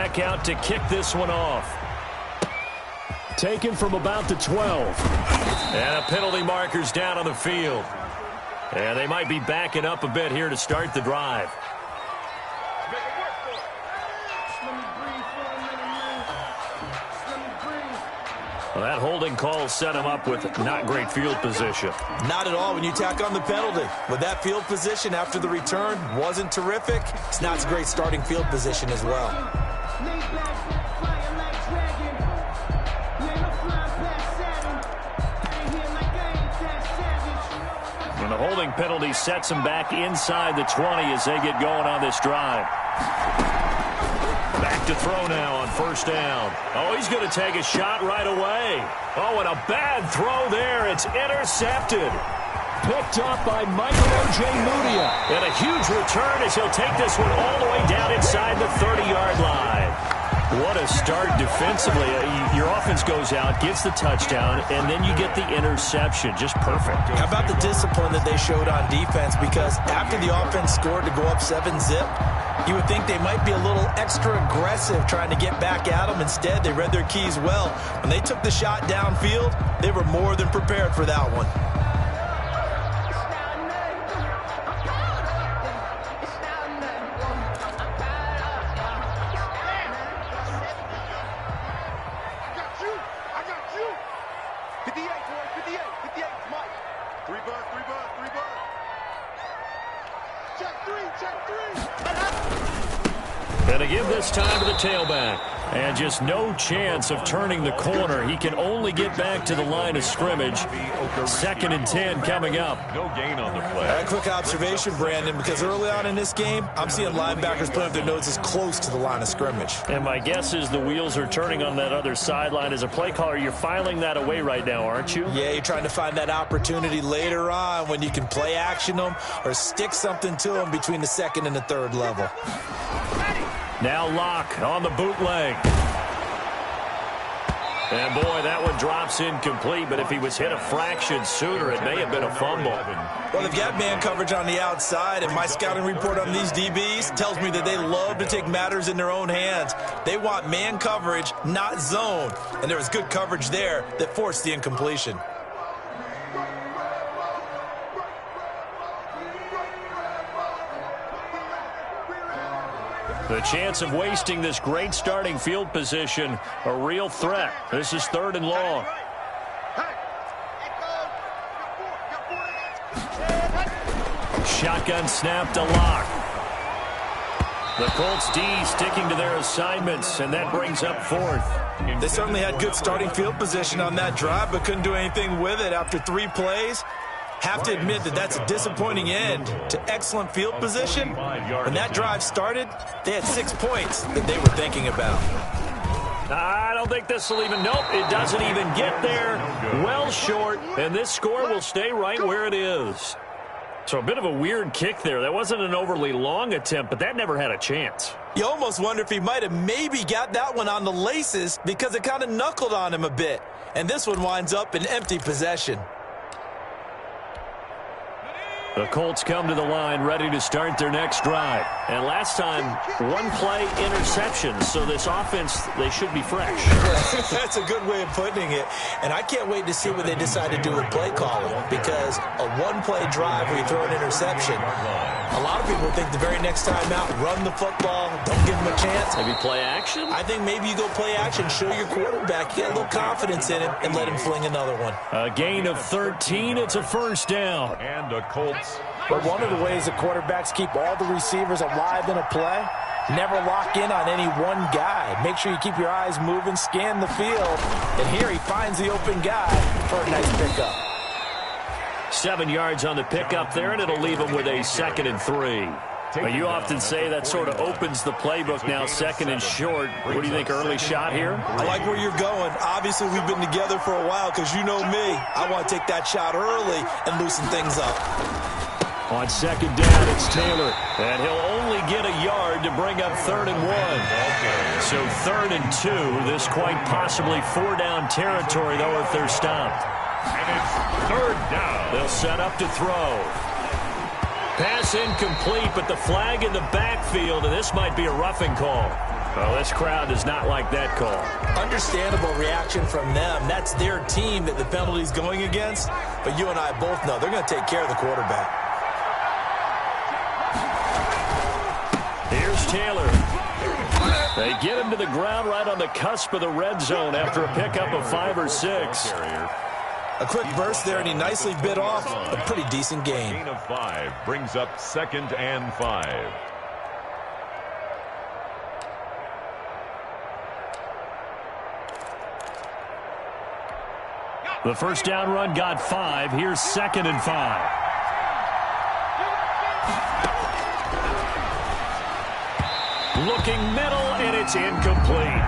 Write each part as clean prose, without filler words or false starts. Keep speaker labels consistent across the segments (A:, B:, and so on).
A: back out to kick this one off. Taken from about the 12. And a penalty marker's down on the field. And they might be backing up a bit here to start the drive. Well, that holding call set him up with not great field position.
B: Not at all when you tack on the penalty. With that field position after the return wasn't terrific, it's not a great starting field position as well.
A: And the holding penalty sets him back inside the 20 as they get going on this drive. Back to throw now on first down. Oh, he's going to take a shot right away. Oh, and a bad throw there. It's intercepted. Picked up by Michael Ojemudia. And a huge return as he'll take this one all the way down inside the 30-yard line. What a start defensively. Your offense goes out, gets the touchdown, and then you get the interception. Just perfect.
B: How about the discipline that they showed on defense? Because after the offense scored to go up 7-zip, you would think they might be a little extra aggressive trying to get back at them. Instead, they read their keys well. When they took the shot downfield, they were more than prepared for that one.
A: And to give this time to the tailback. And just no chance of turning the corner. He can only get back to the line of scrimmage. 2nd and 10 coming up.
C: No gain on the play.
B: A quick observation, Brandon, because early on in this game, I'm seeing linebackers putting up their noses close to the line of scrimmage.
A: And my guess is the wheels are turning on that other sideline. As a play caller, you're filing that away right now, aren't you?
B: Yeah, you're trying to find that opportunity later on when you can play action them or stick something to them between the 2nd and the 3rd level.
A: Now Locke on the bootleg. And boy, that one drops incomplete, but if he was hit a fraction sooner, it may have been a fumble.
B: Well, they've got man coverage on the outside, and my scouting report on these DBs tells me that they love to take matters in their own hands. They want man coverage, not zone. And there was good coverage there that forced the incompletion.
A: The chance of wasting this great starting field position, a real threat. This is 3rd and long. Shotgun snap to Locke. The Colts D sticking to their assignments, and that brings up 4th.
B: They certainly had good starting field position on that drive, but couldn't do anything with it after 3 plays. Have to admit that that's a disappointing end to excellent field position. When that drive started, they had 6 points that they were thinking about.
A: I don't think this will even, nope, it doesn't even get there. Well short, and this score will stay right where it is. So a bit of a weird kick there. That wasn't an overly long attempt, but that never had a chance.
B: You almost wonder if he might have maybe got that one on the laces because it kind of knuckled on him a bit. And this one winds up in empty possession.
A: The Colts come to the line ready to start their next drive. And last time, 1-play interception. So this offense, they should be fresh.
B: That's a good way of putting it. And I can't wait to see what they decide to do with play calling. Because a 1-play drive where you throw an interception, a lot of people think the very next time out, run the football, don't give them a chance.
A: Maybe play action?
B: I think maybe you go play action, show your quarterback, get a little confidence in him, and let him fling another one.
A: A gain of 13. It's a first down.
C: And the Colts.
D: But one of the ways the quarterbacks keep all the receivers alive in a play, never lock in on any one guy. Make sure you keep your eyes moving, scan the field. And here he finds the open guy for a nice pickup.
A: 7 yards on the pickup there, and it'll leave him with a 2nd and 3. But you often say that sort of opens the playbook now, 2nd and short. What do you think, early shot here?
B: I like where you're going. Obviously, we've been together for a while because you know me. I want to take that shot early and loosen things up.
A: On 2nd down, it's Taylor. And he'll only get a yard to bring up 3rd and 1. So 3rd and 2. This quite possibly 4-down territory, though, if they're stopped.
C: And it's 3rd down.
A: They'll set up to throw. Pass incomplete, but the flag in the backfield, and this might be a roughing call. Well, this crowd does not like that call.
B: Understandable reaction from them. That's their team that the penalty's going against. But you and I both know they're going to take care of the quarterback.
A: Here's Taylor. They get him to the ground right on the cusp of the red zone after a pickup of 5 or 6.
B: A quick burst there, and he nicely bit off a pretty decent gain.
C: Gain of 5 brings up 2nd and 5.
A: The first down run got 5. Here's 2nd and 5. Looking middle, and it's incomplete.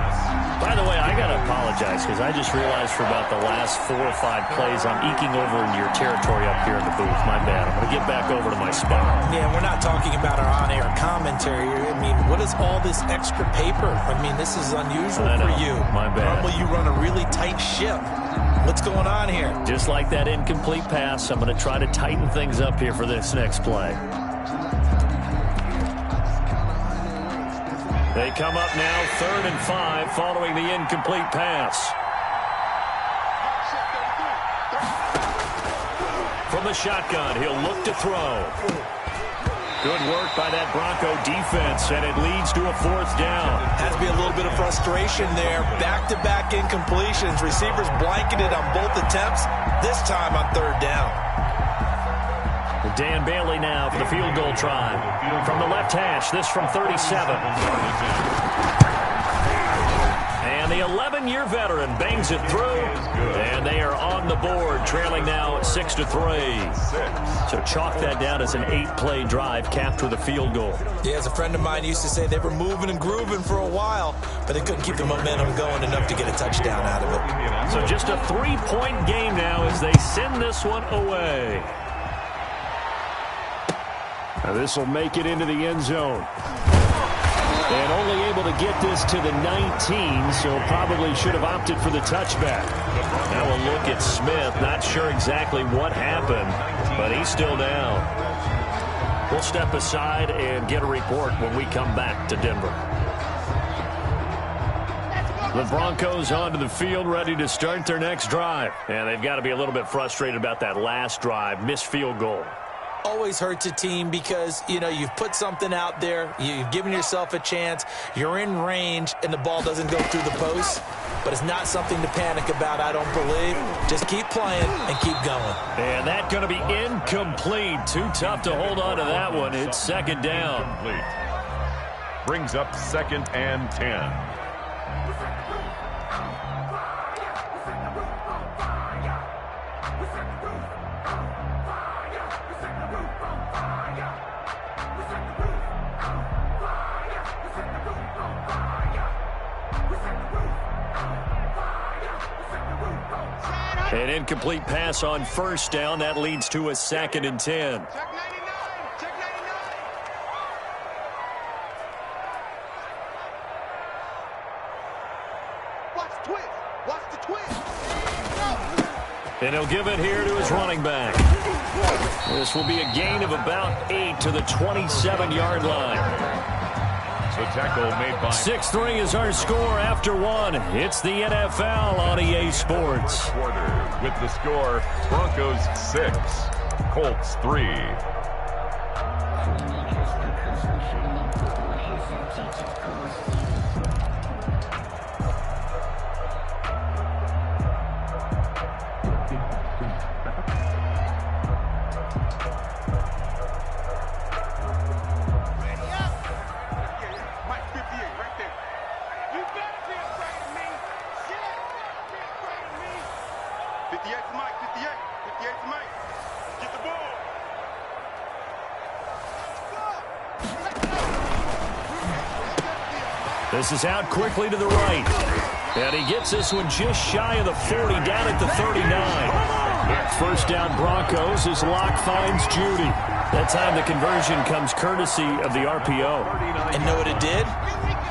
A: By the way, I got to apologize because I just realized for about the last 4 or 5 plays I'm eking over into your territory up here in the booth. My bad. I'm going to get back over to my spot.
B: Yeah, we're not talking about our on-air commentary. I mean, what is all this extra paper? I mean, this is unusual for you.
A: My bad.
B: Normally you run a really tight ship. What's going on here?
A: Just like that incomplete pass, I'm going to try to tighten things up here for this next play. They come up now 3rd and 5 following the incomplete pass. From the shotgun, he'll look to throw. Good work by that Bronco defense, and it leads to a 4th down.
B: Has to be a little bit of frustration there. Back-to-back incompletions. Receivers blanketed on both attempts, this time on 3rd down.
A: Dan Bailey now for the field goal try. From the left hash, this from 37. And the 11-year veteran bangs it through. And they are on the board, trailing now 6-3. So chalk that down as an 8-play drive capped with a field goal.
B: Yeah, as a friend of mine used to say, they were moving and grooving for a while, but they couldn't keep the momentum going enough to get a touchdown out of it.
A: So just a 3-point game now as they send this one away. Now this will make it into the end zone. And only able to get this to the 19, so probably should have opted for the touchback. Now a look at Smith. Not sure exactly what happened, but he's still down. We'll step aside and get a report when we come back to Denver. The Broncos onto the field, ready to start their next drive. And they've got to be a little bit frustrated about that last drive, missed field goal.
B: Always hurts a team because, you know, you've put something out there, you've given yourself a chance, you're in range, and the ball doesn't go through the post. But it's not something to panic about, I don't believe. Just keep playing and keep going.
A: And that's going to be incomplete. Too tough to hold on to that one. It's 2nd down.
C: Complete. Brings up 2nd and 10.
A: An incomplete pass on 1st down. That leads to a 2nd and 10.
E: Check 99. Check 99. Watch the twist. Watch the twist.
A: And he'll give it here to his running back. This will be a gain of about 8 to the 27-yard line.
C: So tackle made by
A: 6-3 is our score after 1. It's the NFL on EA Sports.
C: quarter with the score Broncos 6, Colts 3.
A: This is out quickly to the right. And he gets this one just shy of the 40, down at the 39. First down Broncos as Locke finds Judy. That time the conversion comes courtesy of the RPO.
B: And know what it did?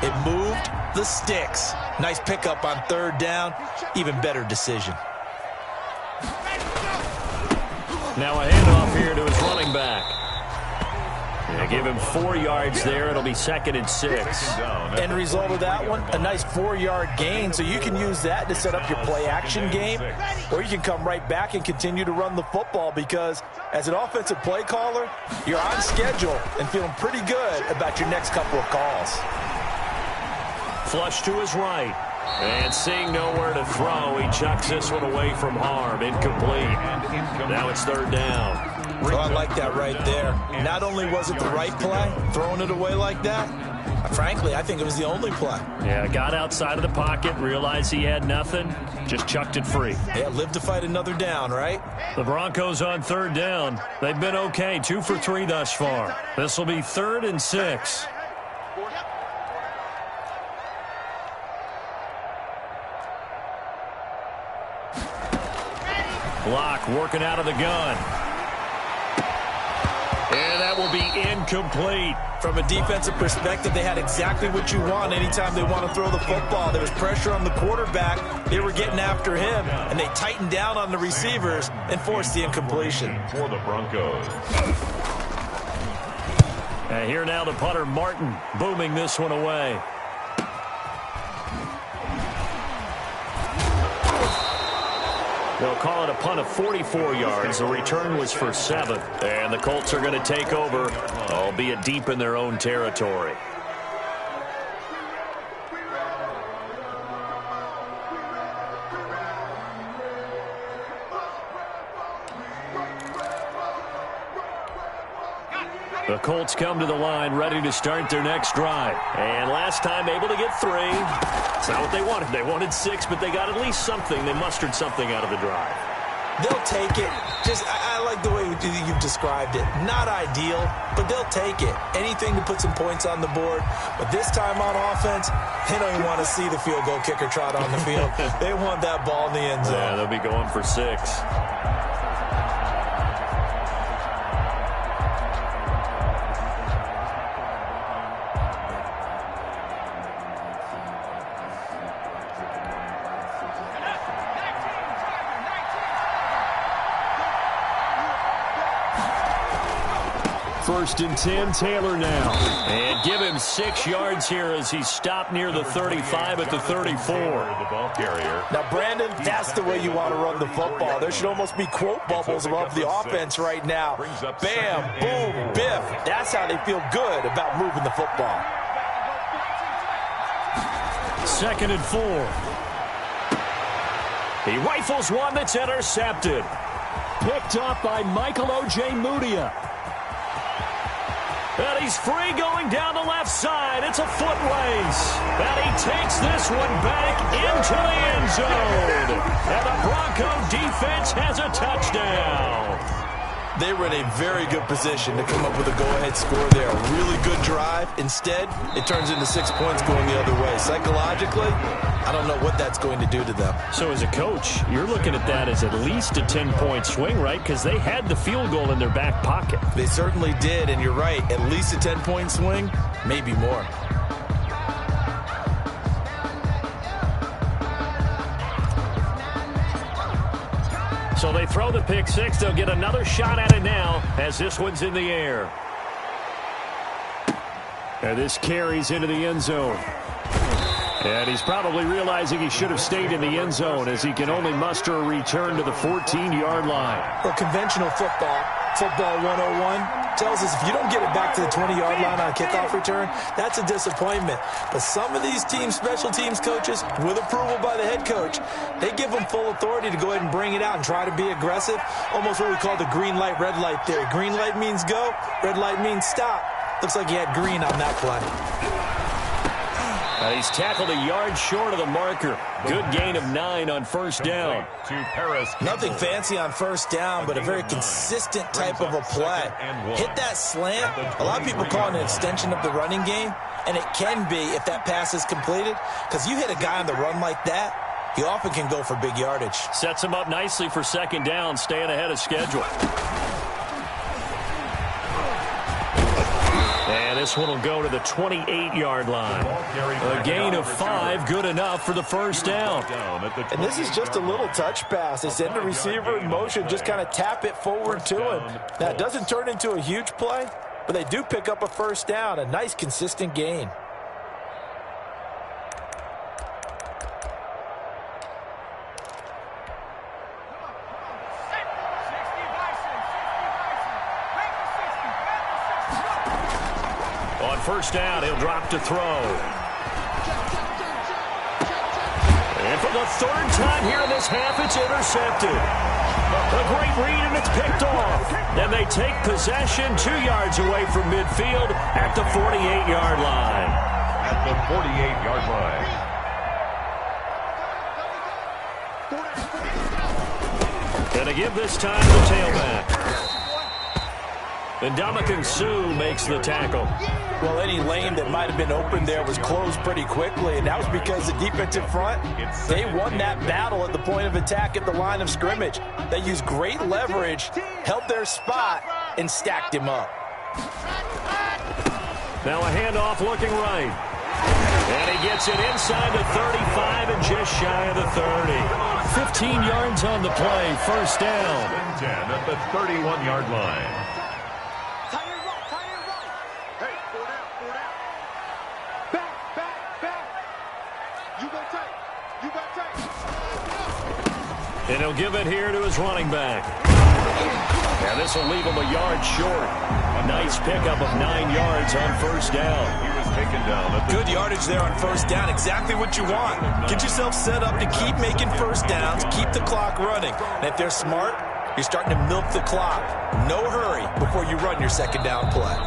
B: It moved the sticks. Nice pickup on 3rd down. Even better decision.
A: Now a handoff here to his running back. Yeah, give him 4 yards there. It'll be 2nd and 6.
D: End result of that one, a nice 4-yard gain, so you can use that to set up your play-action game, or you can come right back and continue to run the football because as an offensive play caller, you're on schedule and feeling pretty good about your next couple of calls.
A: Flush to his right. And seeing nowhere to throw, he chucks this one away from harm. Incomplete. Now it's 3rd down.
B: Oh, I like that right there. Not only was it the right play, throwing it away like that, frankly, I think it was the only play.
A: Yeah, got outside of the pocket, realized he had nothing, just chucked it free.
B: Yeah, live to fight another down, right?
A: The Broncos on 3rd down. They've been okay, 2 for 3 thus far. This will be 3rd and 6. Block working out of the gun. And that will be incomplete.
B: From a defensive perspective, they had exactly what you want anytime they want to throw the football. There was pressure on the quarterback. They were getting after him, and they tightened down on the receivers and forced the incompletion.
C: For the Broncos.
A: And here now the punter, Martin, booming this one away. They'll call it a punt of 44 yards. The return was for 7. And the Colts are going to take over, albeit deep in their own territory. The Colts come to the line, ready to start their next drive. And last time able to get 3. It's not what they wanted. They wanted 6, but they got at least something. They mustered something out of the drive.
B: They'll take it. I like the way you've described it. Not ideal, but they'll take it. Anything to put some points on the board. But this time on offense, they don't even want to see the field goal kicker trot on the field. They want that ball in the end zone.
A: Yeah, they'll be going for 6. First and 10, Taylor now. And give him 6 yards here as he stopped near the 35 at the 34.
C: The ball carrier.
D: Now, Brandon, that's the way you want to run the football. There should almost be quote bubbles above the offense right now. Bam, boom, biff. That's how they feel good about moving the football.
A: 2nd and 4. He rifles one that's intercepted. Picked up by Michael O.J. Mudia. And he's free going down the left side. It's a foot race. And he takes this one back into the end zone. And the Bronco defense has a touchdown.
B: They were in a very good position to come up with a go-ahead score there. A really good drive. Instead, it turns into 6 points going the other way. Psychologically, I don't know what that's going to do to them.
A: So as a coach, you're looking at that as at least a 10-point swing, right? Because they had the field goal in their back pocket.
B: They certainly did, and you're right. At least a 10-point swing, maybe more.
A: So they throw the pick 6. They'll get another shot at it now as this one's in the air. And this carries into the end zone. And he's probably realizing he should have stayed in the end zone as he can only muster a return to the 14-yard line.
D: Well, conventional football 101, tells us if you don't get it back to the 20-yard line on a kickoff return, that's a disappointment. But some of these teams, special teams coaches, with approval by the head coach, they give them full authority to go ahead and bring it out and try to be aggressive. Almost what we call the green light, red light theory. Green light means go, red light means stop. Looks like he had green on that play.
A: He's tackled a yard short of the marker. Good gain of 9 on first down.
B: Nothing fancy on first down, but a very consistent type of a play. Hit that slant. A lot of people call it an extension of the running game, and it can be if that pass is completed, because you hit a guy on the run like that, he often can go for big yardage.
A: Sets him up nicely for second down, staying ahead of schedule. And this one will go to the 28-yard line. A gain of 5, good enough for the first down.
D: And this is just a little touch pass. They send the receiver in motion, just kind of tap it forward to him. Now, it doesn't turn into a huge play, But they do pick up a first down, a nice consistent gain.
A: On first down, he'll drop to throw. And for the third time here in this half, it's intercepted. A great read, and it's picked off. And they take possession 2 yards away from midfield at the 48-yard line.
C: At the 48-yard line.
A: And to give this time to the tailback. And Ndamukong Suh makes the tackle.
D: Well, any lane that might have been open there was closed pretty quickly, and that was because the defensive front, they won that battle at the point of attack at the line of scrimmage. They used great leverage, held their spot, and stacked him up.
A: Now a handoff looking right. And he gets it inside the 35 and just shy of the 30. 15 yards on the play, first down.
C: 10 at the 31-yard line.
A: And he'll give it here to his running back. And this will leave him a yard short. A nice pickup of 9 yards on first down.
C: He was taken down.
B: Good yardage there on first down. Exactly what you want. Get yourself set up to keep making first downs. Keep the clock running. And if they're smart, you're starting to milk the clock. No hurry before you run your second down play.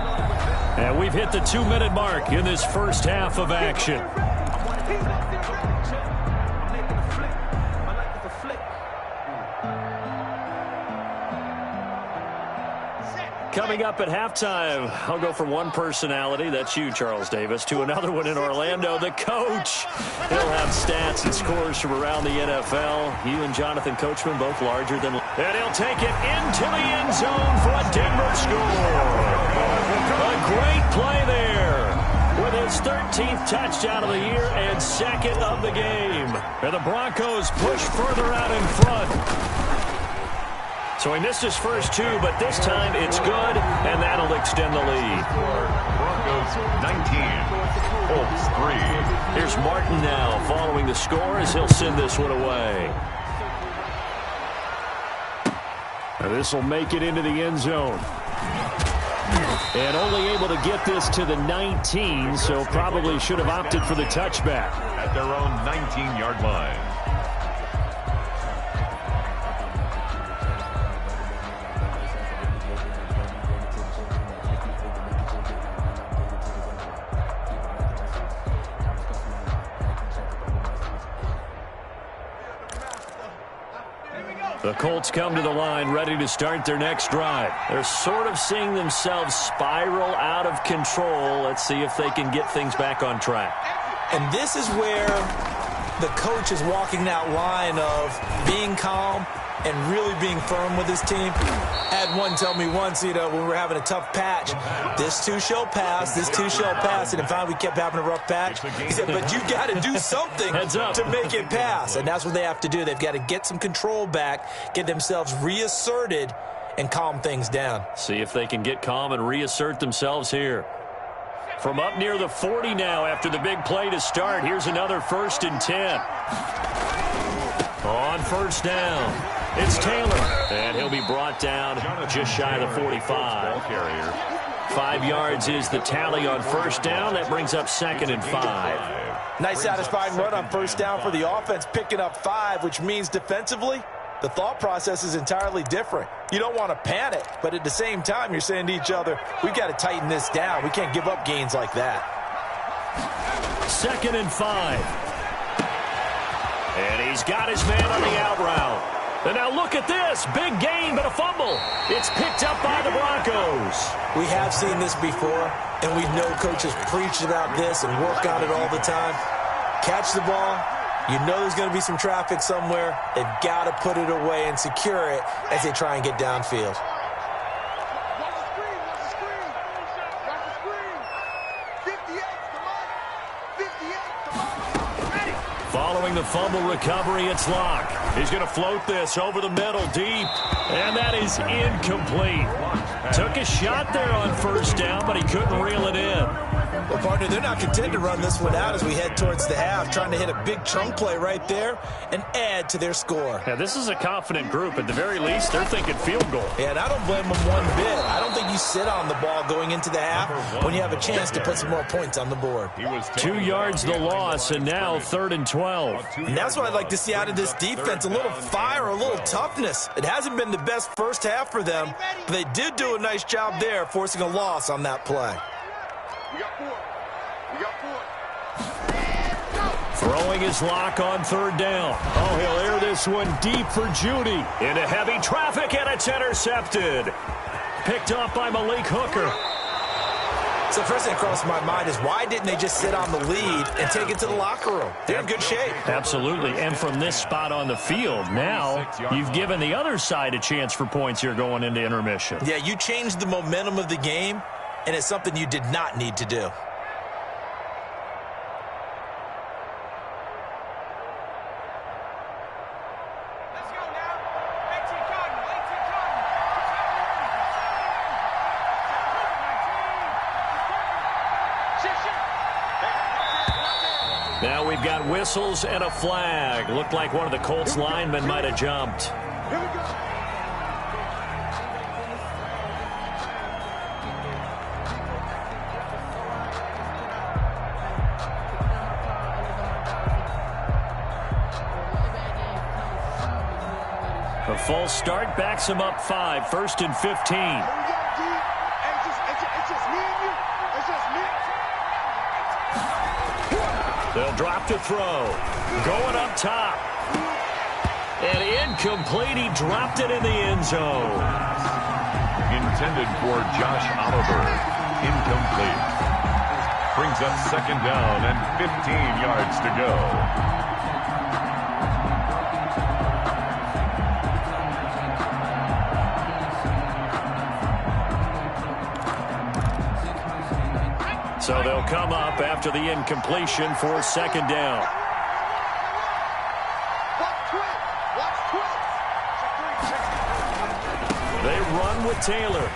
A: And we've hit the 2-minute mark in this first half of action. Coming up at halftime, I'll go from one personality, that's you, Charles Davis, to another one in Orlando, the coach. He'll have stats and scores from around the NFL. You and Jonathan Coachman, both larger than... And he'll take it into the end zone for a Denver score. A great play there with his 13th touchdown of the year and second of the game. And the Broncos push further out in front. So he missed his first two, but this time it's good, and that'll extend the lead.
C: Broncos 19, Colts 3.
A: Here's Martin now following the score as he'll send this one away. And this will make it into the end zone. And only able to get this to the 19, so probably should have opted for the touchback.
C: At their own 19-yard line.
A: The Colts come to the line ready to start their next drive. They're sort of seeing themselves spiral out of control. Let's see if they can get things back on track.
B: And this is where the coach is walking that line of being calm and really being firm with his team. I had one tell me once, when we were having a tough patch, this too shall pass, this too shall pass, and finally we kept having a rough patch. He said, but you got to do something to make it pass, and that's what they have to do. They've got to get some control back, get themselves reasserted, and calm things down.
A: See if they can get calm and reassert themselves here. From up near the 40 now after the big play to start, here's another 1st and 10. On first down. It's Taylor, and he'll be brought down just shy of the 45. 5 yards is the tally on first down. That brings up 2nd and 5.
D: Nice satisfying run on first down for the offense, picking up 5, which means defensively, the thought process is entirely different. You don't want to panic, but at the same time, you're saying to each other, we've got to tighten this down. We can't give up gains like that.
A: 2nd and 5. And he's got his man on the out route. And now look at this. Big gain, but a fumble. It's picked up by the Broncos.
B: We have seen this before, and we know coaches preach about this and work on it all the time. Catch the ball. You know there's going to be some traffic somewhere. They've got to put it away and secure it as they try and get downfield.
A: Following the fumble recovery, it's Locke. He's going to float this over the middle deep, and that is incomplete. Took a shot there on first down, but he couldn't reel it in.
B: Well, partner, they're not content to run this one out as we head towards the half, trying to hit a big chunk play right there and add to their score.
A: Yeah, this is a confident group. At the very least, they're thinking field goal.
B: Yeah, and I don't blame them one bit. I don't think you sit on the ball going into the half when you have a chance to put some more points on the board.
A: 2 yards the loss, and now 3rd and 12.
B: And that's what I'd like to see out of this defense, a little fire, a little toughness. It hasn't been the best first half for them, but they did do a nice job there, forcing a loss on that play.
E: We got 4. We got 4.
A: Throwing his lock on 3rd down. Oh, he'll air this one deep for Judy. Into heavy traffic, and it's intercepted. Picked off by Malik Hooker.
B: So the first thing that crossed my mind is why didn't they just sit on the lead and take it to the locker room? They're in good shape.
A: Absolutely, and from this spot on the field, now you've given the other side a chance for points here going into intermission.
B: Yeah, you changed the momentum of the game, and it's something you did not need to do.
A: Now we've got whistles and a flag. Looked like one of the Colts linemen might have jumped.
E: Here we go.
A: A false start backs him up 5, 1st and 15.
E: Here we go, D. Hey, it's just me and you. It's just me.
A: They'll drop to throw. Going up top. And incomplete. He dropped it in the end zone.
C: Intended for Josh Oliver. Incomplete. Brings up 2nd down and 15 yards to go.
A: So they'll come up after the incompletion for 2nd down.
E: Watch twist. Watch twist.
A: They run with Taylor.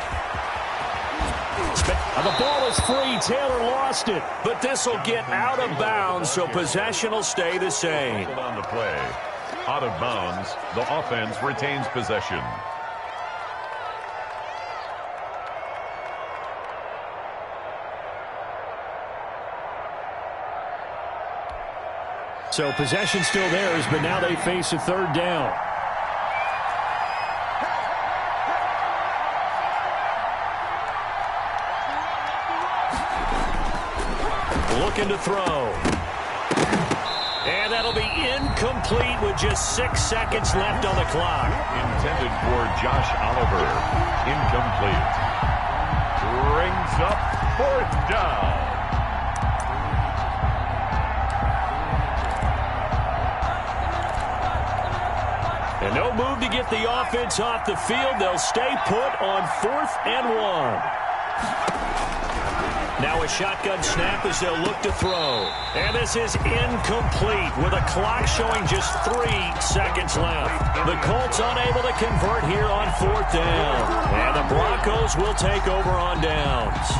A: The ball is free. Taylor lost it. But this will get out of bounds, so possession will stay the same.
C: On the play. Out of bounds. The offense retains possession.
A: So possession still theirs, but now they face a 3rd down. Looking to throw. And that'll be incomplete with just 6 seconds left on the clock.
C: Intended for Josh Oliver. Incomplete. Brings up 4th down.
A: And no move to get the offense off the field. They'll stay put on 4th and 1. Now a shotgun snap as they'll look to throw. And this is incomplete with a clock showing just 3 seconds left. The Colts unable to convert here on 4th down. And the Broncos will take over on downs.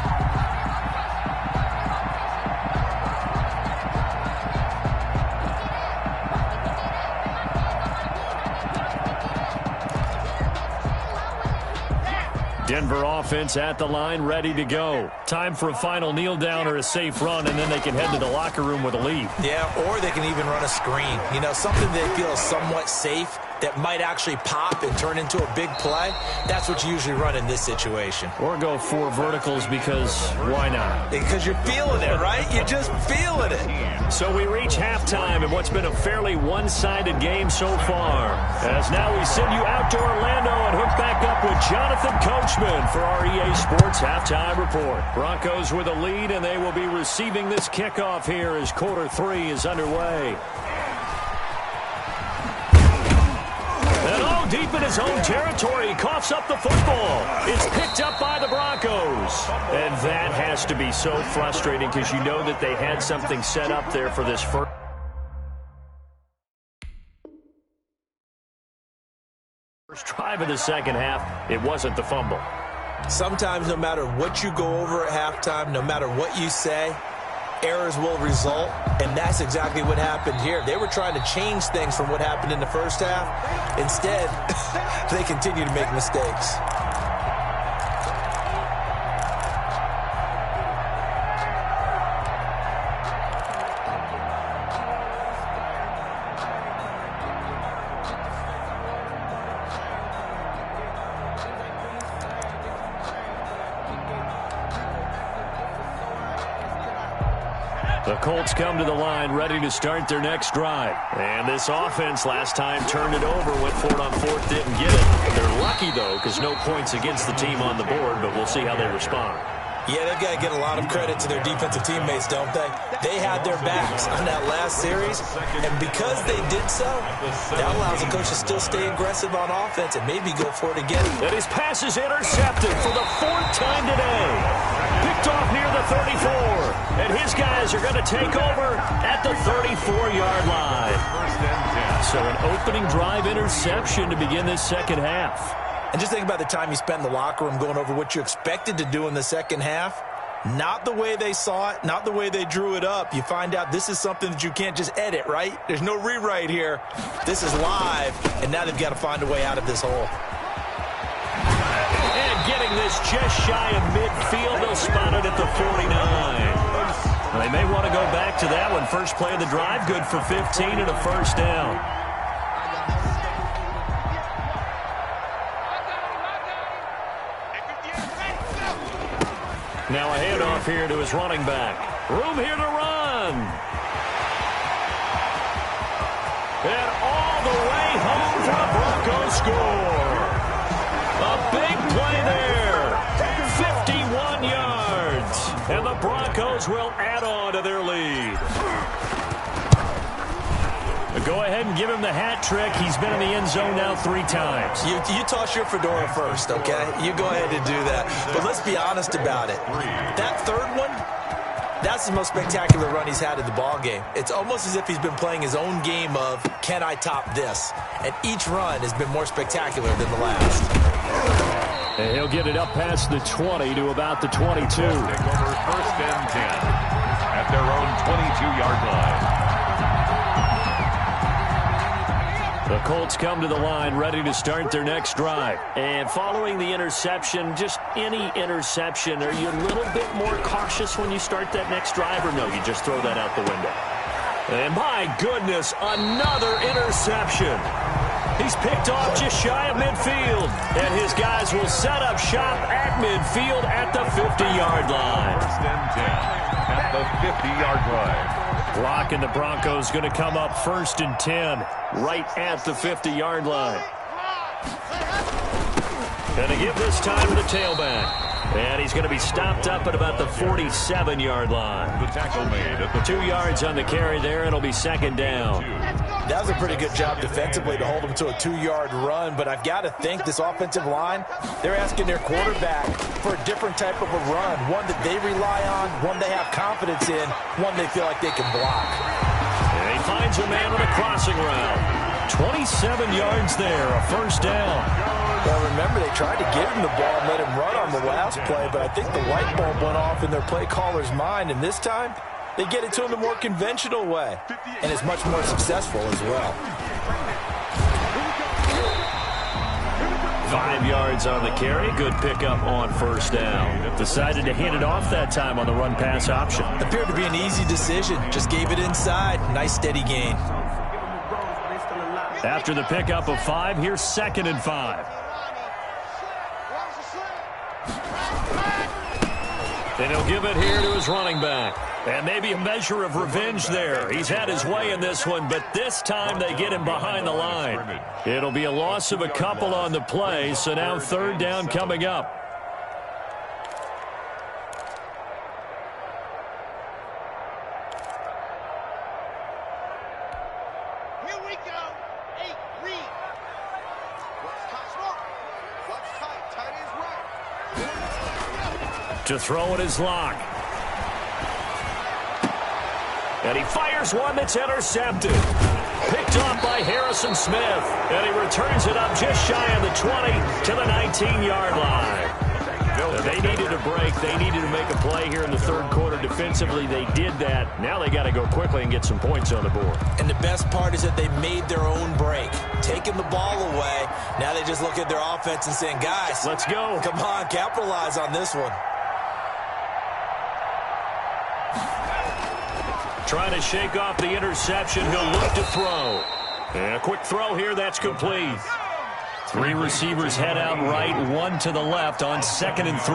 A: Denver offense at the line, ready to go. Time for a final kneel down or a safe run, and then they can head to the locker room with a lead.
B: Yeah, or they can even run a screen. You know, something they feel is somewhat safe that might actually pop and turn into a big play. That's what you usually run in this situation.
A: Or go 4 verticals because why not?
B: Because you're feeling it, right? You're just feeling it.
A: So we reach halftime in what's been a fairly one-sided game so far. As now we send you out to Orlando and hook back up with Jonathan Coachman for our EA Sports Halftime Report. Broncos with a lead, and they will be receiving this kickoff here as quarter 3 is underway. And oh, deep in his own territory, he coughs up the football. It's picked up by the Broncos. And that has to be so frustrating because you know that they had something set up there for this first drive of the second half. It wasn't the fumble.
B: Sometimes no matter what you go over at halftime, no matter what you say, errors will result, and that's exactly what happened here. They were trying to change things from what happened in the first half. Instead, they continue to make mistakes.
A: The Colts come to the line ready to start their next drive. And this offense last time turned it over, went for it on fourth, didn't get it. They're lucky, though, because no points against the team on the board, but we'll see how they respond.
B: Yeah, they've got to get a lot of credit to their defensive teammates, don't they? They had their backs on that last series, and because they did so, that allows the coach to still stay aggressive on offense and maybe go for it again.
A: And his pass is intercepted for the fourth time today. Picked off near the 34, and his guys are going to take over at the 34-yard line. So an opening drive interception to begin this second half.
B: And just think about the time you spent in the locker room going over what you expected to do in the second half. Not the way they saw it, not the way they drew it up. You find out this is something that you can't just edit, right? There's no rewrite here. This is live, and now they've got to find a way out of this hole.
A: And getting this just shy of midfield, they'll spot it at the 49. They may want to go back to that one. First play of the drive, good for 15 and a first down. Now a handoff here to his running back. Room here to run. And all the way home for the Broncos score. A big play there. 51 yards. And the Broncos will add on to their lead. Go ahead and give him the hat trick. He's been in the end zone now 3 times.
B: You toss your fedora first, okay? You go ahead and do that. But let's be honest about it. That third one, that's the most spectacular run he's had in the ball game. It's almost as if he's been playing his own game of, can I top this? And each run has been more spectacular than the last.
A: And he'll get it up past the 20 to about the 22.
C: Take over first and 10 at their own 22-yard line.
A: The Colts come to the line ready to start their next drive. And following the interception, just any interception, are you a little bit more cautious when you start that next drive, or no, you just throw that out the window? And my goodness, another interception. He's picked off just shy of midfield. And his guys will set up shop at midfield at the 50-yard line.
C: First and 10 at the 50-yard line.
A: Clock and the Broncos going to come up first and 10 right at the 50-yard line. And to give this time to the tailback. And he's going to be stopped up at about the 47-yard line.
C: The tackle made at the
A: 2 yards on the carry there. It'll be second down.
D: That was a pretty good job defensively to hold him to a 2-yard run, but I've got to think this offensive line, they're asking their quarterback for a different type of a run, one that they rely on, one they have confidence in, one they feel like they can block.
A: And he finds a man on a crossing route. 27 yards there, a first down.
D: Well, remember, they tried to give him the ball and let him run on the last play, but I think the light bulb went off in their play caller's mind, and this time, they get it to him the more conventional way, and it's much more successful as well.
A: 5 yards on the carry. Good pickup on first down. Decided to hand it off that time on the run-pass option.
B: Appeared to be an easy decision. Just gave it inside. Nice steady gain.
A: After the pickup of 5, here's second and 5. And he'll give it here to his running back. And maybe a measure of revenge there. He's had his way in this one, but this time they get him behind the line. It'll be a loss of a couple on the play, so now third down coming up.
E: Here we go. 8, read. What's tight? What's tight? Tight is right.
A: To throw it is Lock. And he fires one that's intercepted. Picked off by Harrison Smith. And he returns it up just shy of the 20 to the 19-yard line. They needed a break. They needed to make a play here in the third quarter. Defensively, they did that. Now they got to go quickly and get some points on the board.
B: And the best part is that they made their own break. Taking the ball away, now they just look at their offense and saying, guys,
A: let's go.
B: Come on, capitalize on this one.
A: Trying to shake off the interception. He'll look to throw. And a quick throw here. That's complete. 3 receivers head out right, 1 to the left on 2nd and 3.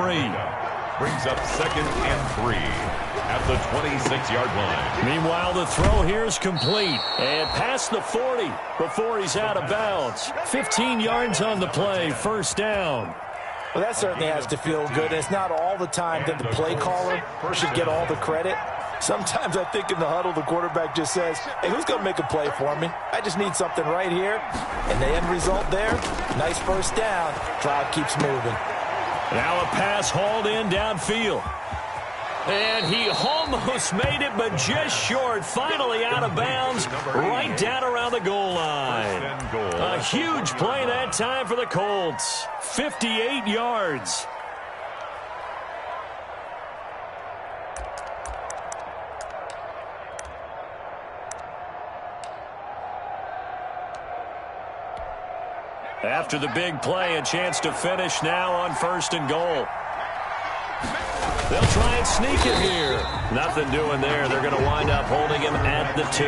C: Brings up 2nd and 3 at the 26-yard line.
A: Meanwhile, the throw here is complete. And past the 40 before he's out of bounds. 15 yards on the play. First down.
D: Well, that certainly has to feel good. And it's not all the time that the play caller should get all the credit. Sometimes I think in the huddle, the quarterback just says, hey, who's going to make a play for me? I just need something right here. And the end result there, nice first down. Drive keeps moving.
A: Now a pass hauled in downfield. And he almost made it, but just short. Finally out of bounds, right down around the goal line. A huge play that time for the Colts. 58 yards. After the big play, a chance to finish now on 1st and goal. They'll try and sneak it here. Nothing doing there. They're going to wind up holding him at the 2.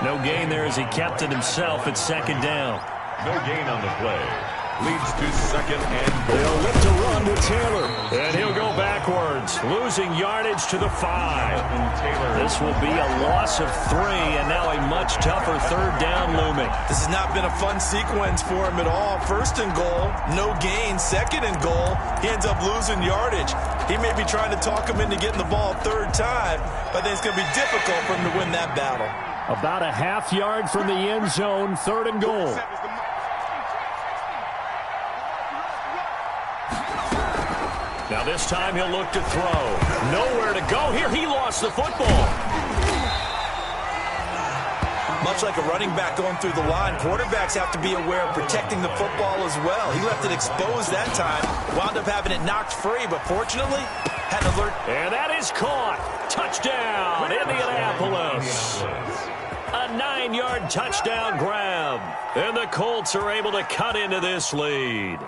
A: No gain there as he kept it himself at 2nd down.
C: No gain on the play. Leads to 2nd and goal.
A: They'll look to run to Taylor. And he'll go backwards, losing yardage to the 5. This will be a loss of 3, and now a much tougher 3rd down looming.
B: This has not been a fun sequence for him at all. 1st and goal, no gain. 2nd and goal, he ends up losing yardage. He may be trying to talk him into getting the ball 3rd time, but I think it's going to be difficult for him to win that battle.
A: About a half yard from the end zone, 3rd and goal. Now this time he'll look to throw. Nowhere to go here. He lost the football.
B: Much like a running back going through the line, quarterbacks have to be aware of protecting the football as well. He left it exposed that time, wound up having it knocked free, but fortunately, had an alert.
A: And that is caught. Touchdown, Indianapolis. A 9-yard touchdown grab. And the Colts are able to cut into this lead.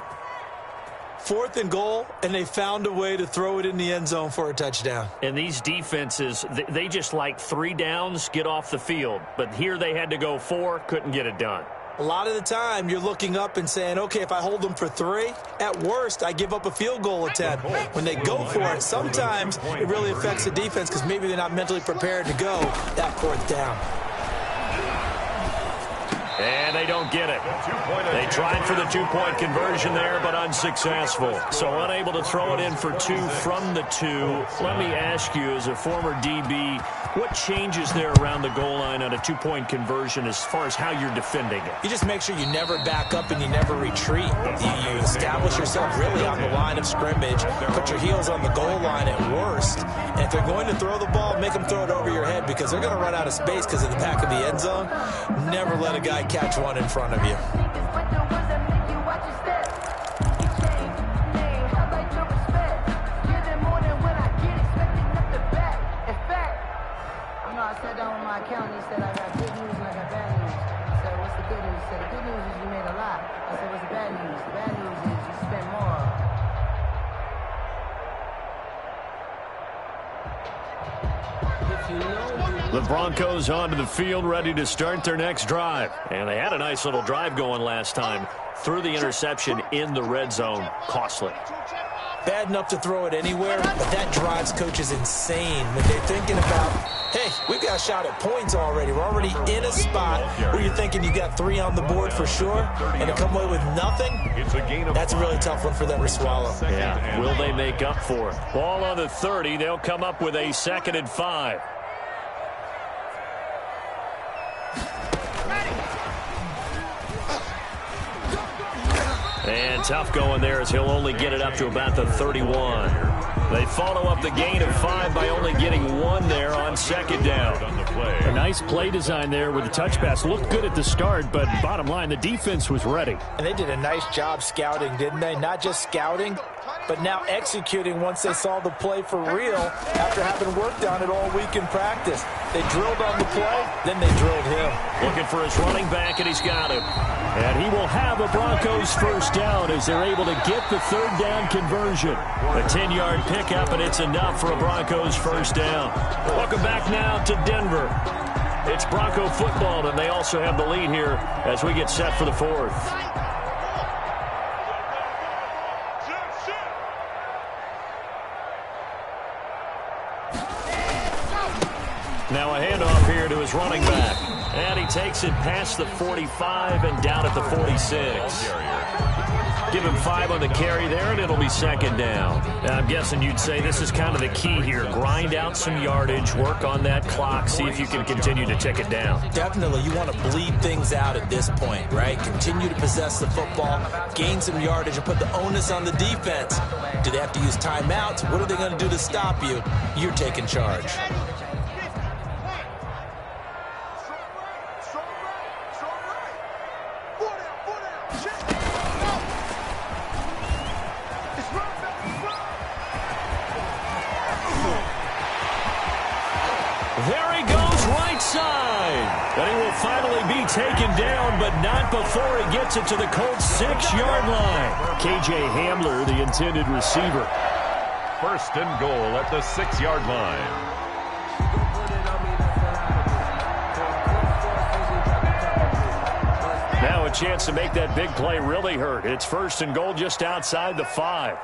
B: 4th and goal, and they found a way to throw it in the end zone for a touchdown.
A: And these defenses, they just like 3 downs, get off the field. But here they had to go 4, couldn't get it done.
B: A lot of the time, you're looking up and saying, okay, if I hold them for 3, at worst, I give up a field goal attempt. When they go for it, sometimes it really affects the defense because maybe they're not mentally prepared to go that 4th down.
A: And they don't get it. They tried for the 2-point conversion there, but unsuccessful. So unable to throw it in for 2 from the 2. Let me ask you, as a former DB, what changes there around the goal line on a 2-point conversion as far as how you're defending it?
B: You just make sure you never back up and you never retreat. You establish yourself really on the line of scrimmage, put your heels on the goal line at worst. And if they're going to throw the ball, make them throw it over your head because they're going to run out of space because of the back of the end zone. Never let a guy catch one in front of you.
F: I sat down with my accountant. He said, I got good news and I got bad news. I said, what's the good news? He said, the good news is you made a lot. I said, what's the bad news? The bad news is you spent more.
A: The Broncos onto the field, ready to start their next drive. And they had a nice little drive going last time. Threw the interception in the red zone. Costly.
B: Bad enough to throw it anywhere, but that drives coaches insane when they're thinking about, hey, we've got a shot at points already. We're already in a spot where you're thinking you got 3 on the board for sure, and to come away with nothing, that's a really tough one for them to swallow.
A: Yeah, will they make up for it? Ball on the 30. They'll come up with a 2nd and 5. And tough going there as he'll only get it up to about the 31. They follow up the gain of 5 by only getting 1 there on second down.
G: A nice play design there with the touch pass. Looked good at the start, but bottom line, the defense was ready.
D: And they did a nice job scouting, didn't they? Not just scouting, but now executing once they saw the play for real after having worked on it all week in practice. They drilled on the play, then they drilled him.
A: Looking for his running back, and he's got him.
G: And he will have a Broncos first down as they're able to get the third down conversion.
A: A 10-yard pickup, and it's enough for a Broncos first down. Welcome back now to Denver. It's Bronco football, and they also have the lead here as we get set for the fourth. Now a handoff here to his running back. And he takes it past the 45 and down at the 46. Give him 5 on the carry there, and it'll be second down. Now, I'm guessing you'd say this is kind of the key here. Grind out some yardage, work on that clock, see if you can continue to tick it down.
B: Definitely, you want to bleed things out at this point, right? Continue to possess the football, gain some yardage, and put the onus on the defense. Do they have to use timeouts? What are they going to do to stop you? You're taking charge.
A: But he will finally be taken down, but not before he gets it to the Colts' 6-yard line.
G: K.J. Hamler, the intended receiver.
C: First and goal at the 6-yard line.
A: Now a chance to make that big play really hurt. It's first and goal just outside the 5.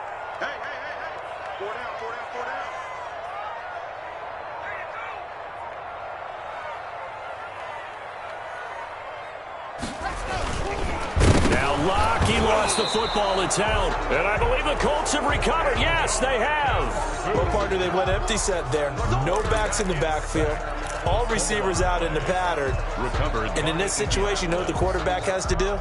A: He lost the football. It's out. And I believe the Colts have recovered. Yes, they have.
B: Well, partner, they went empty set there. No backs in the backfield. All receivers out in the pattern.
C: Recovered.
B: And in this situation, you know what the quarterback has to do?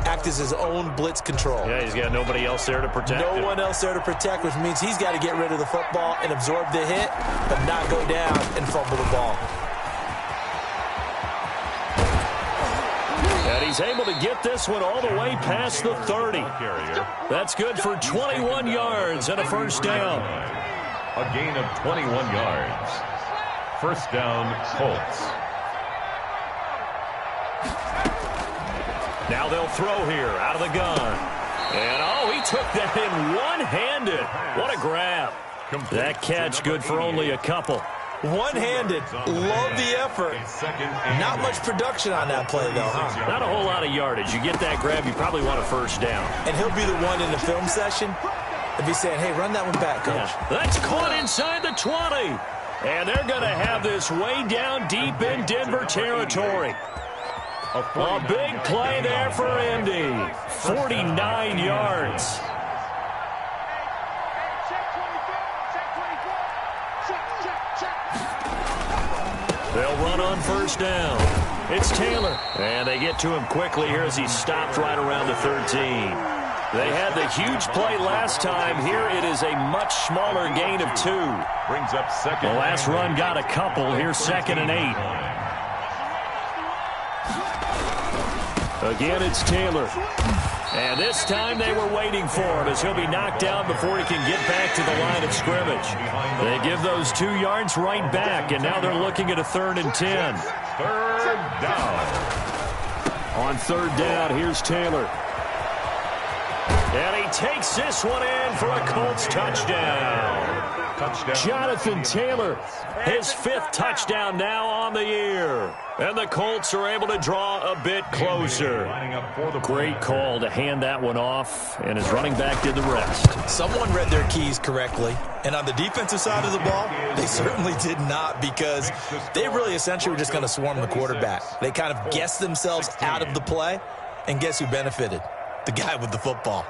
B: Act as his own blitz control.
A: Yeah, he's got nobody else there to protect him.
B: No one else there to protect, which means he's got to get rid of the football and absorb the hit, but not go down and fumble the ball.
A: And he's able to get this one all the way past the 30. That's good for 21 yards and a first down.
C: A gain of 21 yards. First down, Colts.
A: Now they'll throw here out of the gun. And, oh, he took that in one-handed. What a grab. That catch good for only a couple.
B: One-handed. Love the effort. Not much production on that play, though, huh?
A: Not a whole lot of yardage. You get that grab, you probably want a first down.
B: And he'll be the one in the film session. He'll be saying, hey, run that one back, coach.
A: Yeah. That's caught inside the 20. And they're going to have this way down deep in Denver territory. A big play there for Indy. 49 yards. They'll run on first down. It's Taylor. And they get to him quickly here as he stopped right around the 13. They had the huge play last time. Here it is a much smaller gain of 2.
C: Brings up second.
A: The last run got a couple. Here's 2nd and 8. Again, it's Taylor. And this time they were waiting for him as he'll be knocked down before he can get back to the line of scrimmage. They give those 2 yards right back, and now they're looking at a 3rd and 10.
C: Third down.
A: On 3rd down, here's Taylor. And he takes this one in for a Colts touchdown. Jonathan Taylor, his 5th touchdown now on the year. And the Colts are able to draw a bit closer. Great call to hand that one off, and his running back did the rest.
B: Someone read their keys correctly, and on the defensive side of the ball, they certainly did not, because they really essentially were just going to swarm the quarterback. They kind of guessed themselves out of the play, and guess who benefited? The guy with the football.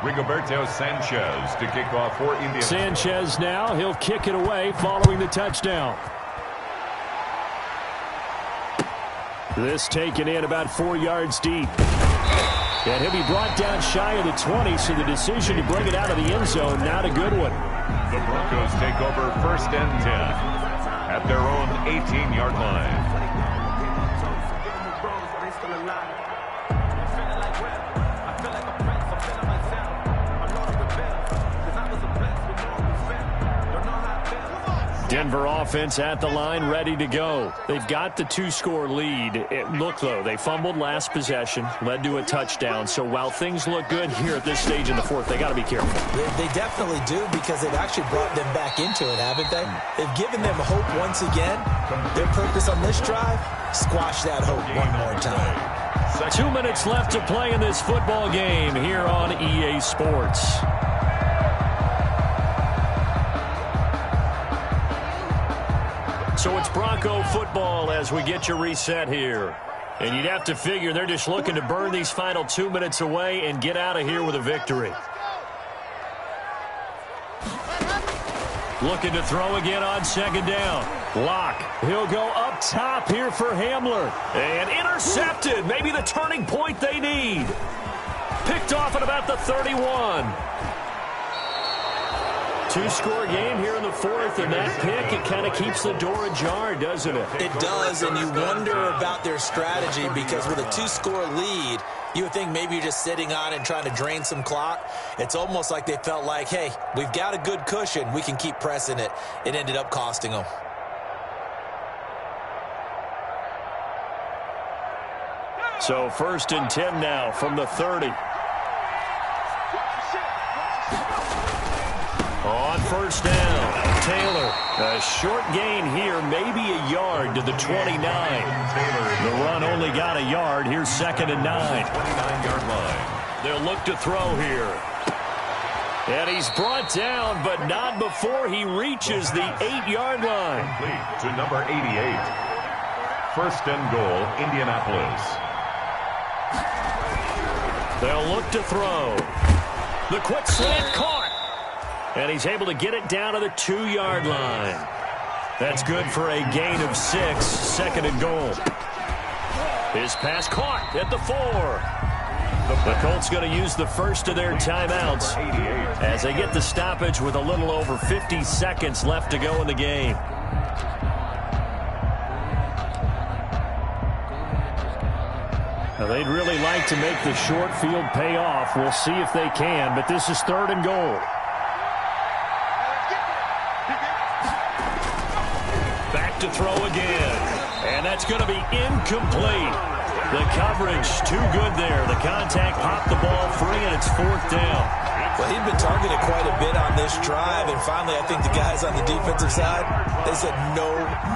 C: Rigoberto Sanchez to kick off for India.
G: Sanchez now, he'll kick it away following the touchdown. This taken in about 4 yards deep. And he'll be brought down shy of the 20, so the decision to bring it out of the end zone, not a good one.
C: The Broncos take over 1st and 10 at their own 18-yard line.
G: Denver offense at the line, ready to go. They've got the 2-score lead. Look, though, they fumbled last possession, led to a touchdown. So while things look good here at this stage in the fourth, they got to be careful.
B: They definitely do, because they've actually brought them back into it, haven't they? They've given them hope once again. Their purpose on this drive, squash that hope one more time.
G: 2 minutes left to play in this football game here on EA Sports. So it's Bronco football as we get you reset here. And you'd have to figure they're just looking to burn these final 2 minutes away and get out of here with a victory. Looking to throw again on 2nd down. Lock. He'll go up top here for Hamler. And intercepted. Maybe the turning point they need. Picked off at about the 31. 2-score game here in the fourth, and that pick, it kind of keeps the door ajar, doesn't it?
B: It does, and you wonder about their strategy, because with a 2-score lead, you would think maybe you're just sitting on it and trying to drain some clock. It's almost like they felt like, hey, we've got a good cushion. We can keep pressing it. It ended up costing them.
G: So 1st and 10 now from the 30. On 1st down, Taylor. A short gain here, maybe a yard to the 29. The run only got a yard. Here's 2nd and 9.
C: 29-yard line.
G: They'll look to throw here. And he's brought down, but not before he reaches the 8-yard line.
C: Complete to number 88. 1st and goal, Indianapolis.
G: They'll look to throw. The quick slant caught. And he's able to get it down to the 2-yard line. That's good for a gain of 6, 2nd and goal. His pass caught at the 4. The Colts going to use the first of their timeouts as they get the stoppage with a little over 50 seconds left to go in the game. Now, they'd really like to make the short field pay off. We'll see if they can, but this is 3rd and goal. Back to throw again. And that's going to be incomplete. The coverage too good there. The contact popped the ball free, and it's 4th down.
B: Well, he'd been targeted quite a bit on this drive, and finally I think the guys on the defensive side, they said no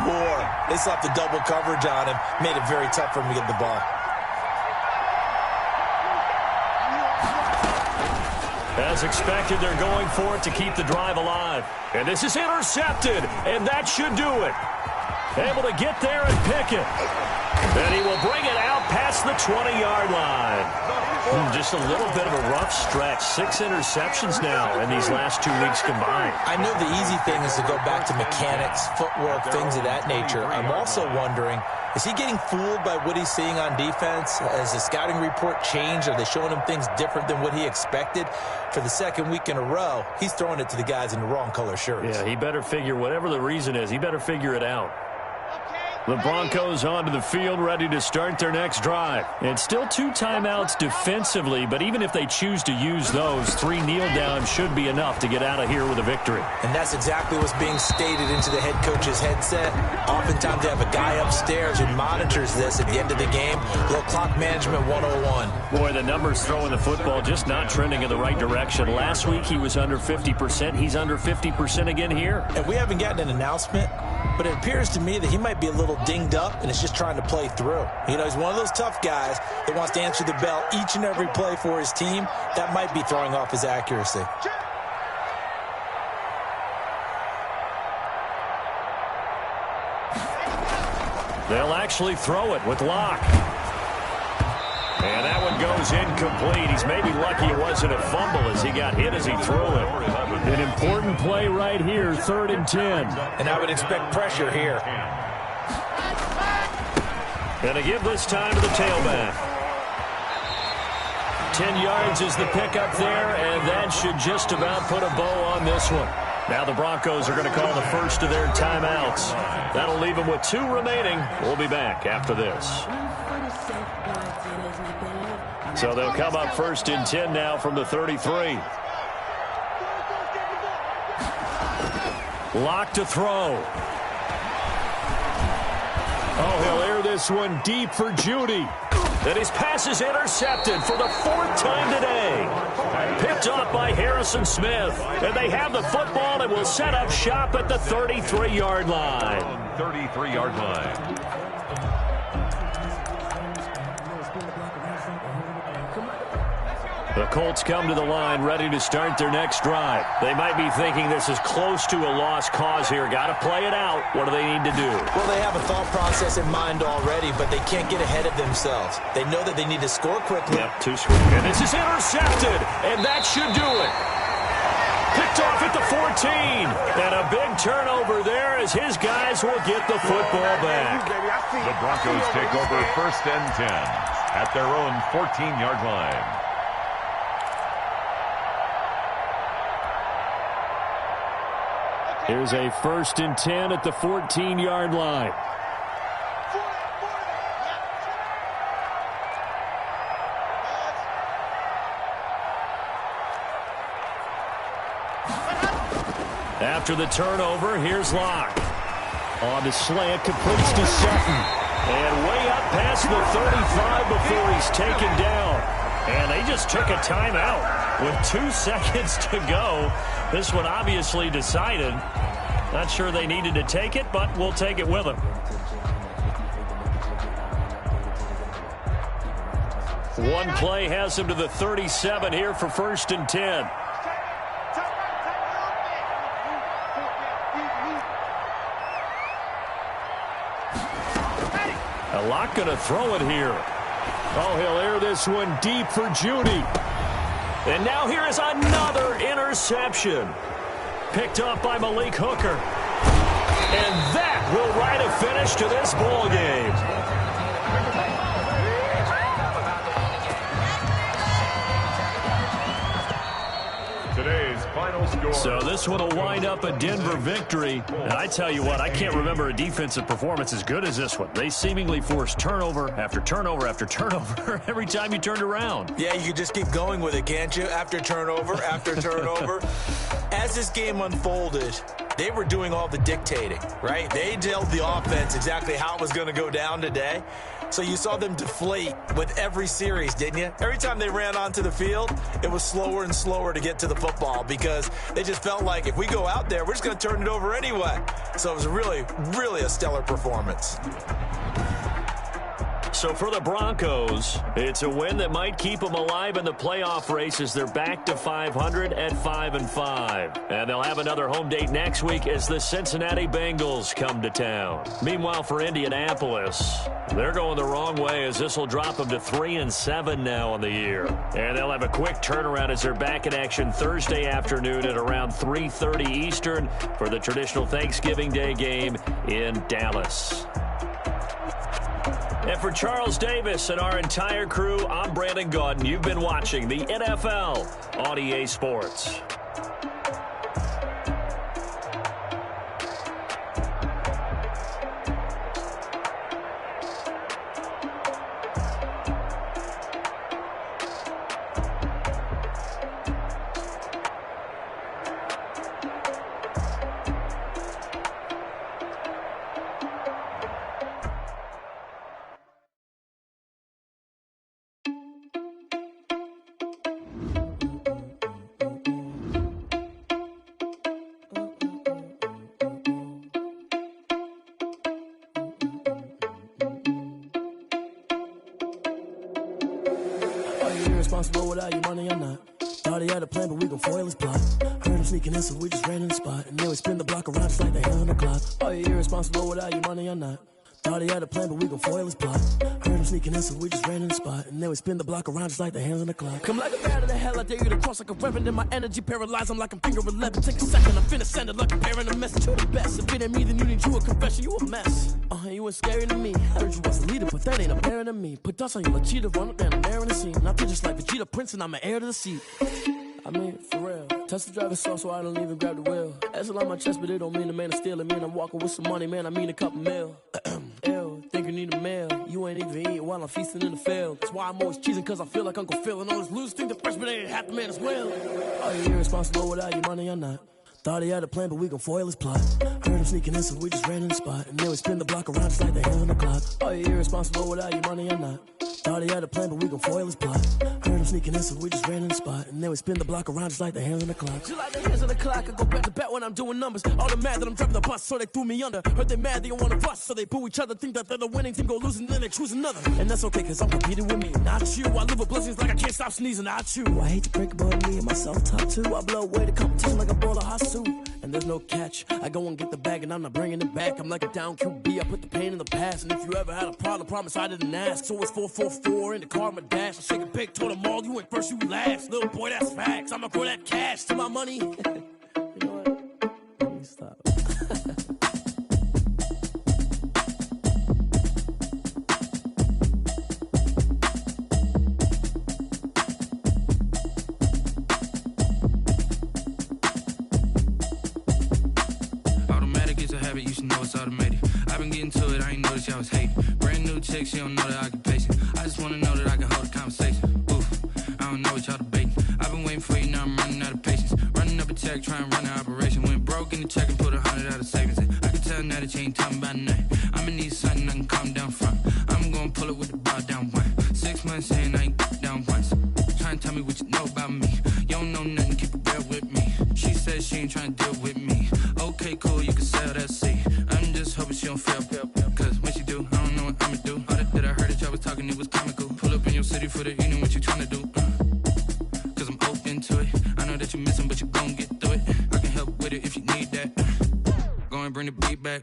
B: more. They slapped the double coverage on him, made it very tough for him to get the ball.
G: As expected, they're going for it to keep the drive alive. And this is intercepted, and that should do it. Able to get there and pick it. And he will bring it out past the 20-yard line. Just a little bit of a rough stretch. 6 interceptions now in these last 2 weeks combined.
B: I know the easy thing is to go back to mechanics, footwork, things of that nature. I'm also wondering, is he getting fooled by what he's seeing on defense? Has the scouting report changed? Are they showing him things different than what he expected? For the 2nd week in a row, he's throwing it to the guys in the wrong color shirts.
G: Yeah, he better figure, whatever the reason is, he better figure it out. The Broncos onto the field, ready to start their next drive. And still 2 timeouts defensively, but even if they choose to use those, 3 kneel downs should be enough to get out of here with a victory.
B: And that's exactly what's being stated into the head coach's headset. Oftentimes they have a guy upstairs who monitors this at the end of the game. Little clock management 101.
G: Boy, the numbers throwing the football just not trending in the right direction. Last week he was under 50%. He's under 50% again here.
B: And we haven't gotten an announcement, but it appears to me that he might be a little dinged up and is just trying to play through. You know, he's one of those tough guys that wants to answer the bell each and every play for his team. That might be throwing off his accuracy.
G: They'll actually throw it with Locke. And that one goes incomplete. He's maybe lucky it wasn't a fumble as he got hit as he threw it. An important play right here, 3rd and 10.
B: And I would expect pressure here.
G: And to give this time to the tailback. 10 yards is the pickup there, and that should just about put a bow on this one. Now the Broncos are going to call the first of their timeouts. That'll leave them with 2 remaining. We'll be back after this. So they'll come up first and 10 now from the 33. Lock to throw. Oh, he'll air this one deep for Judy. And his pass is intercepted for the 4th time today. Picked off by Harrison Smith. And they have the football and will set up shop at the 33-yard line.
C: 33-yard line.
G: The Colts come to the line ready to start their next drive. They might be thinking this is close to a lost cause here. Got to play it out. What do they need to do?
B: Well, they have a thought process in mind already, but they can't get ahead of themselves. They know that they need to score quickly.
G: Yep, 2 scores. And this is intercepted, and that should do it. Picked off at the 14. And a big turnover there as his guys will get the football back.
C: The Broncos take over 1st and 10 at their own 14-yard line.
G: Here's a 1st and 10 at the 14-yard line. After the turnover, here's Locke. On the slant, completes to Sutton. And way up past the 35 before he's taken down. And they just took a timeout with 2 seconds to go. This one obviously decided. Not sure they needed to take it, but we'll take it with them. One play has him to the 37 here for 1st and 10. A lot going to throw it here. Oh, he'll air this one deep for Judy. And now here is another interception. Picked up by Malik Hooker. And that will write a finish to this ball game.
C: Today's final score.
G: So this one will wind up a Denver victory. And I tell you what, I can't remember a defensive performance as good as this one. They seemingly forced turnover after turnover after turnover every time you turned around.
B: Yeah, you can just keep going with it, can't you? After turnover, after turnover. As this game unfolded, they were doing all the dictating, right? They told the offense exactly how it was going to go down today. So you saw them deflate with every series, didn't you? Every time they ran onto the field, it was slower and slower to get to the football because they just felt like if we go out there, we're just going to turn it over anyway. So it was really, really a stellar performance.
G: So for the Broncos, it's a win that might keep them alive in the playoff race as they're back to 500 at 5-5. And they'll have another home date next week as the Cincinnati Bengals come to town. Meanwhile, for Indianapolis, they're going the wrong way as this will drop them to 3-7 now on the year. And they'll have a quick turnaround as they're back in action Thursday afternoon at around 3:30 Eastern for the traditional Thanksgiving Day game in Dallas. And for Charles Davis and our entire crew, I'm Brandon Gaudin. You've been watching the NFL on EA Sports.
H: Responsible without your money or not. Thought he had a plan, but we gon' foil his plot. Heard him sneaking in, so we just ran in the spot. And then we spin the block around just like the hell on the clock. Are you irresponsible without your money or not? Thought he had a plan, but we gon' foil his plot. Heard him sneaking in, so we just ran in the spot. And then we spin the block around just like the hands on the clock. Come like a bat of the hell, I dare you to cross like a reverend. In my energy paralyzed, I'm like I'm finger 11. Take a second, I'm finna send it like a bearing a message. You the best, if it ain't me, then you need you a confession. You a mess, you ain't scary to me. Heard you was a leader, but that ain't apparent to me. Put dust on you, like cheetah, run up down the air in the scene. Now I just like Vegeta Prince, and I'm an heir to the seat. I mean, for real. Touch the driver's sauce, so I don't even grab the wheel. That's a lot on my chest, but it don't mean the man is stealing. Man, I'm walking with some money, man, I mean a couple mil. Ew, think you need a meal. You ain't even eating while I'm feasting in the field. That's why I'm always cheesing, cause I feel like Uncle Phil. And all those losers think the freshman ain't half the man as well. Are you irresponsible without your money or not? Thought he had a plan, but we gon' foil his plot. Heard him sneaking in, so we just ran in the spot. And then we spin the block around just like the hands on the clock. Are you irresponsible without your money or not? Thought he had a plan, but we gon' foil his plot. Heard him sneaking in, so we just ran in the spot. And then we spin the block around just like the hands on the clock. Just like the hands on the clock, I go back to back when I'm doing numbers. All the mad that I'm driving the bus, so they threw me under. Heard they mad, they don't wanna bust, so they boo each other. Think that they're the winning team, go losing, then they choose another. And that's okay, cause I'm competing with me, not you. I live with blessings like I can't stop sneezing, not you. I hate to break about me and my self-talk too. I blow away the competition like a bowl of hot soup. And there's no catch, I go and get the bag and I'm not bringing it back. I'm like a down QB, I put the pain in the past. And if you ever had a problem, promise I didn't ask. So it's 444 in the car, my dash. I shake a pig, told them all, you ain't first, you last. Little boy, that's facts, I'ma throw that cash to my money. You know what, let me stop.
I: You should know it's automated. I've been getting to it, I ain't noticed y'all was hating. Brand new chick, she don't know the occupation. I just wanna know that I can hold a conversation. Oof, I don't know what y'all debating. I've been waiting for you, now I'm running out of patience. Running up a check, trying to run an operation. Went broke in the check and put 100 out of savings. I can tell now that you ain't talking about nothing. I'ma need something I can calm down from. I'm gonna pull it with the bar down one. 6 months saying I ain't down once. Trying to tell me what you know about me. You don't know nothing, keep it real with me. She says she ain't trying to deal with me. Okay, cool, you can sell that seat. I'm just hoping she don't fail. Cause when she do, I don't know what I'ma do. All that I heard that y'all was talking, it was comical. Pull up in your city for the evening, what you tryna do? Cause I'm open to it. I know that you missing, but you gon' get through it. I can help with it if you need that. Go and bring the beat back.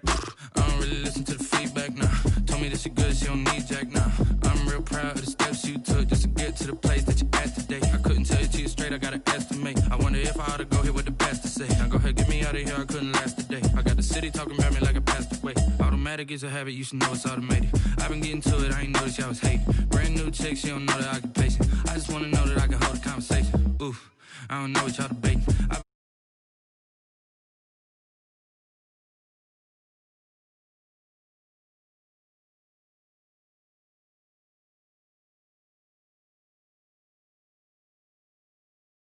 I: I don't really listen to the feedback, nah. Told me that she good, she don't need jack, nah. I'm real proud of the steps you took just to get to the place that you at today. I couldn't tell you to you straight, I gotta estimate. I wonder if I ought to go here with the best to say. Now go ahead, get me out of here, I couldn't last today. I got the city talking about me like I passed away. Automatic is a habit, you should know it's automated. I've been getting to it, I ain't noticed y'all was hating. Brand new chick, she don't know the occupation. I just wanna know that I can hold a conversation. Oof, I don't know what y'all debating.